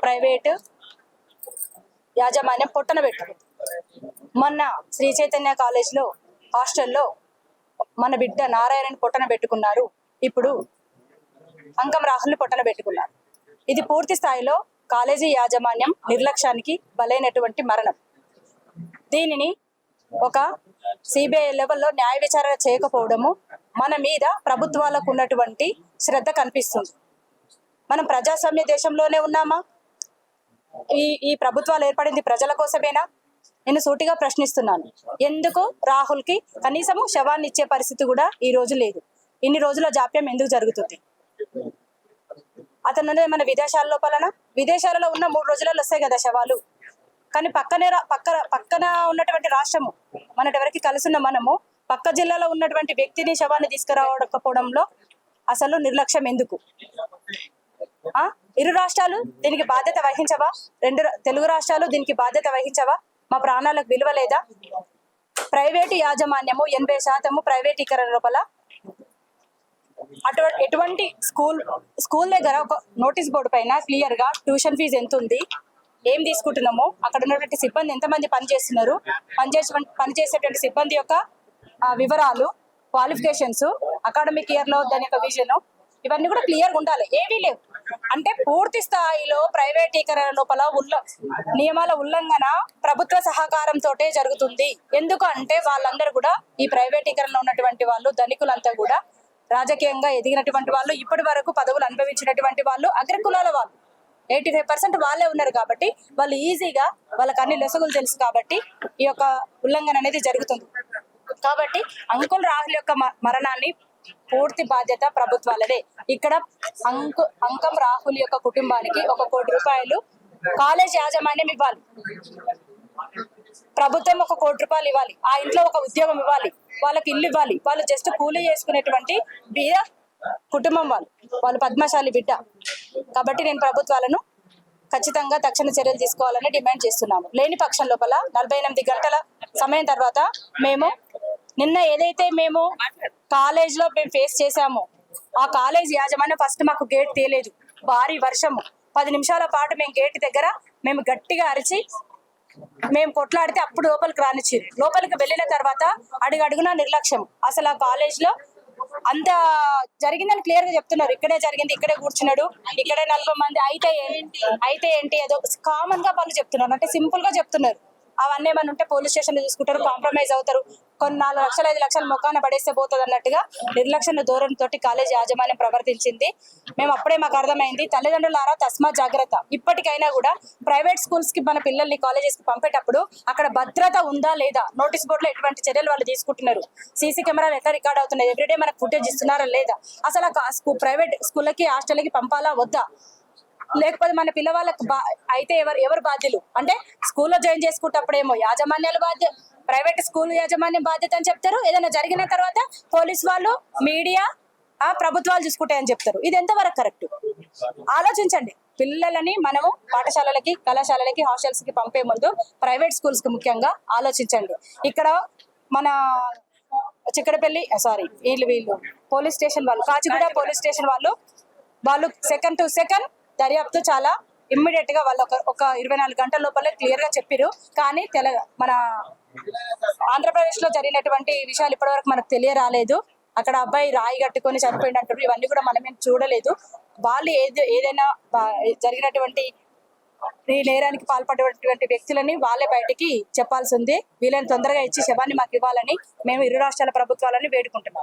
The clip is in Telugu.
ప్రైవేటు యాజమాన్యం పొట్టన పెట్టుకుంది. మొన్న శ్రీ చైతన్య కాలేజ్లో హాస్టల్లో మన బిడ్డ నారాయణని పొట్టన పెట్టుకున్నారు. ఇప్పుడు అంకం రాహుల్ని పొట్టన పెట్టుకున్నారు. ఇది పూర్తి స్థాయిలో కాలేజీ యాజమాన్యం నిర్లక్ష్యానికి బలైనటువంటి మరణం. దీనిని ఒక సిబిఐ లెవెల్లో న్యాయ విచారణ చేయకపోవడము మన మీద ప్రభుత్వాలకు ఉన్నటువంటి శ్రద్ధ కనిపిస్తుంది. మనం ప్రజాస్వామ్య దేశంలోనే ఉన్నామా? ఈ ప్రభుత్వాలు ఏర్పడింది ప్రజల కోసమేనా? నేను సూటిగా ప్రశ్నిస్తున్నాను. ఎందుకు రాహుల్కి కనీసము శవాన్ని ఇచ్చే పరిస్థితి కూడా ఈ రోజు లేదు? ఇన్ని రోజుల జాప్యం ఎందుకు జరుగుతుంది? అతను మన విదేశాల లోపలన విదేశాలలో ఉన్న 3 రోజులలో వస్తాయి కదా శవాలు. కానీ పక్కన ఉన్నటువంటి రాష్ట్రము మనటెవరికి కలుసున్న మనము పక్క జిల్లాలో ఉన్నటువంటి వ్యక్తిని శవాన్ని తీసుకురావకపోవడంలో అసలు నిర్లక్ష్యం ఎందుకు? ఇరు రాష్ట్రాలు దీనికి బాధ్యత వహించవా? 2 తెలుగు రాష్ట్రాలు దీనికి బాధ్యత వహించవా? మా ప్రాణాలకు విలువ లేదా? ప్రైవేటు యాజమాన్యము 80% ప్రైవేటీకరణ లోపల ఎటువంటి స్కూల్ దగ్గర ఒక నోటీస్ బోర్డు పైన క్లియర్ గా ట్యూషన్ ఫీజు ఎంత ఉంది, ఏం తీసుకుంటున్నామో, అక్కడ ఉన్నటువంటి సిబ్బంది ఎంతమంది పనిచేస్తున్నారు, పనిచేసేటువంటి సిబ్బంది యొక్క వివరాలు, క్వాలిఫికేషన్స్, అకాడమిక్ ఇయర్ లో దాని యొక్క విజన్, ఇవన్నీ కూడా క్లియర్గా ఉండాలి. ఏవీ లేవు. అంటే పూర్తి స్థాయిలో ప్రైవేటీకరణ లోపల నియమాల ఉల్లంఘన ప్రభుత్వ సహకారంతో జరుగుతుంది. ఎందుకంటే వాళ్ళందరూ కూడా ఈ ప్రైవేటీకరణలో ఉన్నటువంటి వాళ్ళు ధనికులంతా కూడా రాజకీయంగా ఎదిగినటువంటి వాళ్ళు, ఇప్పటి వరకు పదవులు అనుభవించినటువంటి వాళ్ళు, అగ్రకులాల వాళ్ళు 85% వాళ్ళే ఉన్నారు. కాబట్టి వాళ్ళు ఈజీగా వాళ్ళకి అన్ని లొసగులు తెలుసు కాబట్టి ఈ యొక్క ఉల్లంఘన అనేది జరుగుతుంది. కాబట్టి అంకుల్ రాహుల్ యొక్క మరణాన్ని పూర్తి బాధ్యత ప్రభుత్వాలదే. ఇక్కడ అంకం రాహుల్ యొక్క కుటుంబానికి 1 కోటి రూపాయలు కాలేజ్ యాజమాన్యం ఇవ్వాలి, ప్రభుత్వం 1 కోటి రూపాయలు ఇవ్వాలి, ఆ ఇంట్లో ఒక ఉద్యోగం ఇవ్వాలి, వాళ్ళకి ఇల్లు ఇవ్వాలి. వాళ్ళు జస్ట్ కూలీ చేసుకునేటువంటి బీద కుటుంబం వాళ్ళు పద్మశాలి బిడ్డ. కాబట్టి నేను ప్రభుత్వాలను ఖచ్చితంగా తక్షణ చర్యలు తీసుకోవాలని డిమాండ్ చేస్తున్నాము. లేని పక్షం లోపల 48 గంటల సమయం తర్వాత మేము నిన్న ఏదైతే మేము కాలేజ్లో మేము ఫేస్ చేశామో, ఆ కాలేజ్ యాజమాన్యం ఫస్ట్ మాకు గేట్ తీయలేదు. భారీ వర్షము, 10 నిమిషాల పాటు మేము గేట్ దగ్గర మేము గట్టిగా అరిచి మేము కొట్లాడితే అప్పుడు లోపలికి రానిచ్చారు. లోపలికి వెళ్ళిన తర్వాత అడుగడుగునా నిర్లక్ష్యం. అసలు ఆ కాలేజ్ లో అంత జరిగిందని క్లియర్ గా చెప్తున్నారు. ఇక్కడే జరిగింది, ఇక్కడే కూర్చున్నాడు, ఇక్కడే 40 మంది అయితే ఏంటి ఏదో కామన్ గా వాళ్ళు చెప్తున్నారు, అంటే సింపుల్ గా చెప్తున్నారు. అవన్నీ ఏమన్నా ఉంటే పోలీస్ స్టేషన్ లో చూసుకుంటారు, కాంప్రమైజ్ అవుతారు. కొన్ని 4 లక్షలు 5 లక్షలు మొక్కాన పడేస్తే పోతుంది అన్నట్టుగా నిర్లక్ష్య ధోరణితోటి కాలేజ్ యాజమాన్యం ప్రవర్తించింది. మేము అప్పుడే మాకు అర్థమైంది. తల్లిదండ్రులారా తస్మా జాగ్రత్త. ఇప్పటికైనా కూడా ప్రైవేట్ స్కూల్స్ కి మన పిల్లల్ని కాలేజెస్ కి పంపేటప్పుడు అక్కడ భద్రత ఉందా లేదా, నోటీస్ బోర్డులో ఎటువంటి చర్యలు వాళ్ళు తీసుకుంటున్నారు, సీసీ కెమెరాలు ఎట్లా రికార్డ్ అవుతున్నాయి, ఎవ్రీడే మనకు ఫుటేజ్ ఇస్తున్నారా లేదా, అసలు ప్రైవేట్ స్కూళ్ళకి హాస్టల్కి పంపాలా వద్దా, లేకపోతే మన పిల్లవాళ్ళకి అయితే ఎవరు బాధ్యులు? అంటే స్కూల్లో జాయిన్ చేసుకుంటప్పుడేమో యాజమాన్యాలు ప్రైవేట్ స్కూల్ యాజమాన్యం బాధ్యత అని చెప్తారు. ఏదైనా జరిగిన తర్వాత పోలీస్ వాళ్ళు, మీడియా, ప్రభుత్వాలు చూసుకుంటాయని చెప్తారు. ఇది ఎంతవరకు కరెక్ట్? ఆలోచించండి. పిల్లలని మనము పాఠశాలలకి, కళాశాలలకి, హాస్టల్స్ కి పంపే ముందు ప్రైవేట్ స్కూల్స్ కి ముఖ్యంగా ఆలోచించండి. ఇక్కడ మన చిక్కడపల్లి వీళ్ళు పోలీస్ స్టేషన్ వాళ్ళు, కాచిగూడ పోలీస్ స్టేషన్ వాళ్ళు సెకండ్ టు సెకండ్ దర్యాప్తు చాలా ఇమ్మీడియట్ గా వాళ్ళు ఒక 24 గంటల లోపలే క్లియర్ గా చెప్పారు. కానీ మన ఆంధ్రప్రదేశ్ లో జరిగినటువంటి విషయాలు ఇప్పటివరకు మనకు తెలియరాలేదు. అక్కడ అబ్బాయి రాయి కట్టుకొని చనిపోయింది అంటారు. ఇవన్నీ కూడా మనమేం చూడలేదు. వాళ్ళు ఏదైనా జరిగినటువంటి ఈ నేరానికి పాల్పడేటువంటి వ్యక్తులని వాళ్ళే బయటికి చెప్పాల్సి ఉంది. వీళ్ళని తొందరగా ఇచ్చి శవాన్ని మాకు ఇవ్వాలని మేము ఇరు రాష్ట్రాల ప్రభుత్వాలని వేడుకుంటున్నాం.